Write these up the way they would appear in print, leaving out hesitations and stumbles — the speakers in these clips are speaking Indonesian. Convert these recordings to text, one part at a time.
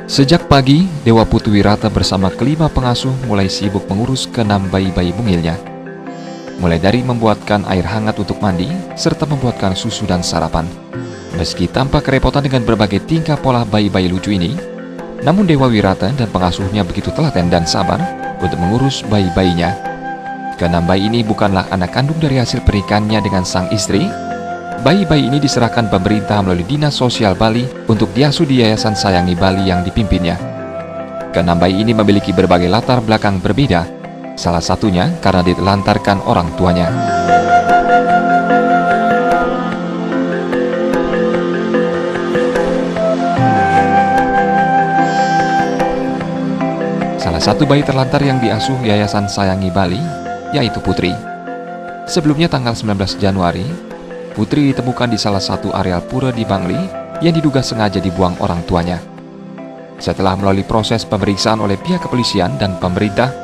Sejak pagi, Dewa Putu Wirata bersama kelima pengasuh mulai sibuk mengurus keenam bayi-bayi mungilnya. Mulai dari membuatkan air hangat untuk mandi, serta membuatkan susu dan sarapan. Meski tampak kerepotan dengan berbagai tingkah pola bayi-bayi lucu ini, namun Dewa Wirata dan pengasuhnya begitu telaten dan sabar untuk mengurus bayi-bayinya. Keenam bayi ini bukanlah anak kandung dari hasil pernikahannya dengan sang istri. Bayi-bayi ini diserahkan pemerintah melalui Dinas Sosial Bali untuk diasuh di Yayasan Sayangi Bali yang dipimpinnya. Keenam bayi ini memiliki berbagai latar belakang berbeda, salah satunya karena ditelantarkan orang tuanya. Salah satu bayi terlantar yang diasuh Yayasan Sayangi Bali yaitu Putri. Sebelumnya tanggal 19 Januari, Putri ditemukan di salah satu areal pura di Bangli yang diduga sengaja dibuang orang tuanya. Setelah melalui proses pemeriksaan oleh pihak kepolisian dan pemerintah,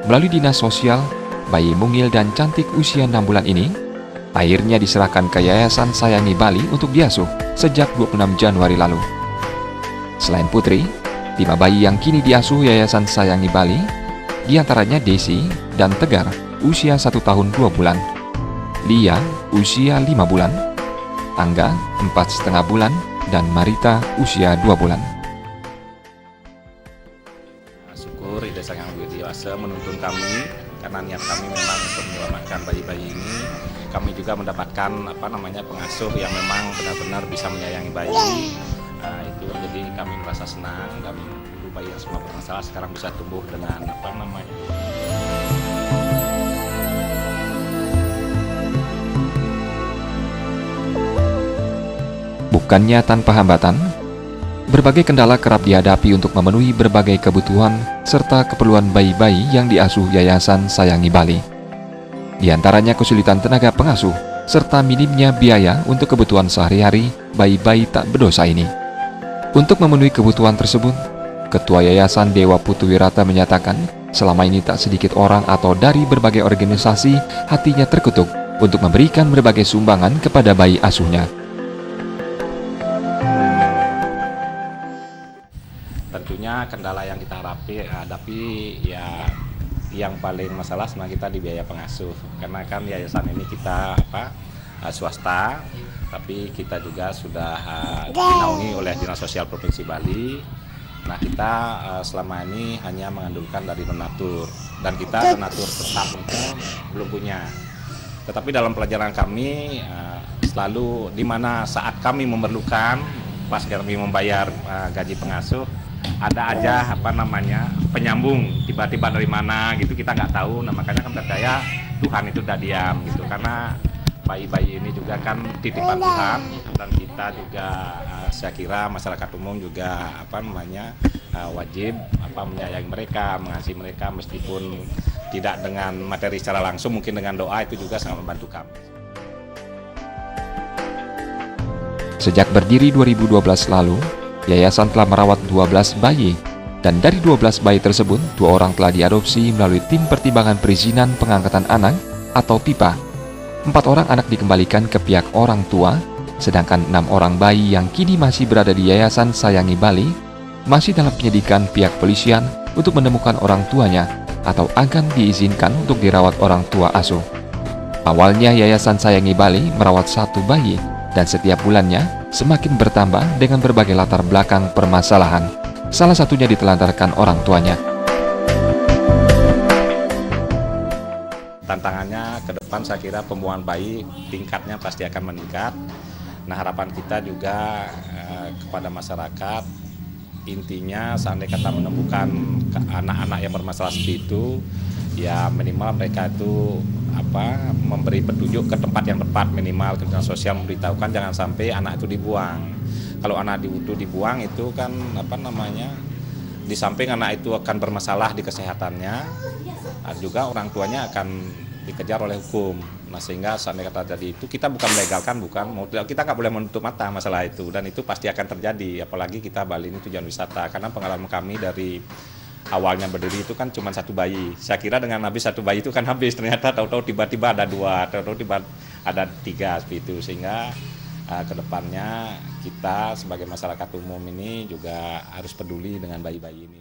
melalui Dinas Sosial, bayi mungil dan cantik usia 6 bulan ini akhirnya diserahkan ke Yayasan Sayangi Bali untuk diasuh sejak 26 Januari lalu. Selain Putri, 5 bayi yang kini diasuh Yayasan Sayangi Bali, diantaranya Desi dan Tegar usia 1 tahun 2 bulan, Lia usia 5 bulan, Angga 4,5 bulan, dan Marita usia 2 bulan. Syukur Ida Sang Yang Widi-Wasa menuntun kami karena niat kami memang untuk menyelamatkan bayi-bayi ini. Kami juga mendapatkan pengasuh yang memang benar-benar bisa menyayangi bayi. Itu jadi kami merasa senang dan dulu bayi yang semua bermasalah sekarang bisa tumbuh dengan Bukannya tanpa hambatan, berbagai kendala kerap dihadapi untuk memenuhi berbagai kebutuhan serta keperluan bayi-bayi yang diasuh Yayasan Sayangi Bali. Di antaranya kesulitan tenaga pengasuh, serta minimnya biaya untuk kebutuhan sehari-hari bayi-bayi tak berdosa ini. Untuk memenuhi kebutuhan tersebut, Ketua Yayasan Dewa Putu Wirata menyatakan selama ini tak sedikit orang atau dari berbagai organisasi hatinya terkutuk untuk memberikan berbagai sumbangan kepada bayi asuhnya. Tentunya kendala yang kita hadapi ya yang paling masalah sebenarnya kita di biaya pengasuh, karena kan yayasan ini kita swasta, tapi kita juga sudah dinaungi oleh Dinas Sosial Provinsi Bali. Nah kita selama ini hanya mengandalkan dari donatur, dan kita donatur tetap itu belum punya. Tetapi dalam pelajaran kami selalu di mana saat kami memerlukan, pas kami membayar gaji pengasuh, ada aja penyambung tiba-tiba dari mana gitu, kita nggak tahu. Nah makanya kan percaya Tuhan itu tidak diam gitu, karena bayi-bayi ini juga kan titipan Tuhan, dan kita juga saya kira masyarakat umum juga wajib menyayangi mereka, mengasihi mereka, meskipun tidak dengan materi secara langsung, mungkin dengan doa itu juga sangat membantu kami. Sejak berdiri 2012 lalu, Yayasan telah merawat 12 bayi, dan dari 12 bayi tersebut, 2 orang telah diadopsi melalui Tim Pertimbangan Perizinan Pengangkatan Anak atau PIPA. 4 orang anak dikembalikan ke pihak orang tua, sedangkan 6 orang bayi yang kini masih berada di Yayasan Sayangi Bali masih dalam penyidikan pihak polisian untuk menemukan orang tuanya atau akan diizinkan untuk dirawat orang tua asuh. Awalnya Yayasan Sayangi Bali merawat 1 bayi, dan setiap bulannya semakin bertambah dengan berbagai latar belakang permasalahan, salah satunya ditelantarkan orang tuanya. Tantangannya ke depan saya kira pembuangan bayi tingkatnya pasti akan meningkat. Nah harapan kita juga kepada masyarakat, intinya seandainya kita menemukan anak-anak yang bermasalah seperti itu, ya minimal mereka itu memberi petunjuk ke tempat yang tepat, minimal ke Dinas Sosial memberitahukan jangan sampai anak itu dibuang. Kalau anak itu dibuang itu kan di samping anak itu akan bermasalah di kesehatannya, juga orang tuanya akan dikejar oleh hukum. Nah sehingga seandainya terjadi itu, kita bukan melegalkan, kita nggak boleh menutup mata masalah itu, dan itu pasti akan terjadi. Apalagi kita Bali ini tujuan wisata, karena pengalaman kami dari awalnya berdiri itu kan cuma 1 bayi. Saya kira dengan habis 1 bayi itu kan habis, ternyata tahu-tahu tiba-tiba ada 2, tahu-tahu tiba ada 3 seperti itu. Sehingga kedepannya kita sebagai masyarakat umum ini juga harus peduli dengan bayi-bayi ini.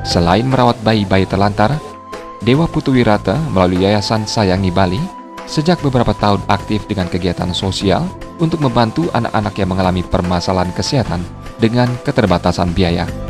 Selain merawat bayi-bayi terlantar, Dewa Putu Wirata melalui Yayasan Sayangi Bali sejak beberapa tahun aktif dengan kegiatan sosial untuk membantu anak-anak yang mengalami permasalahan kesehatan dengan keterbatasan biaya.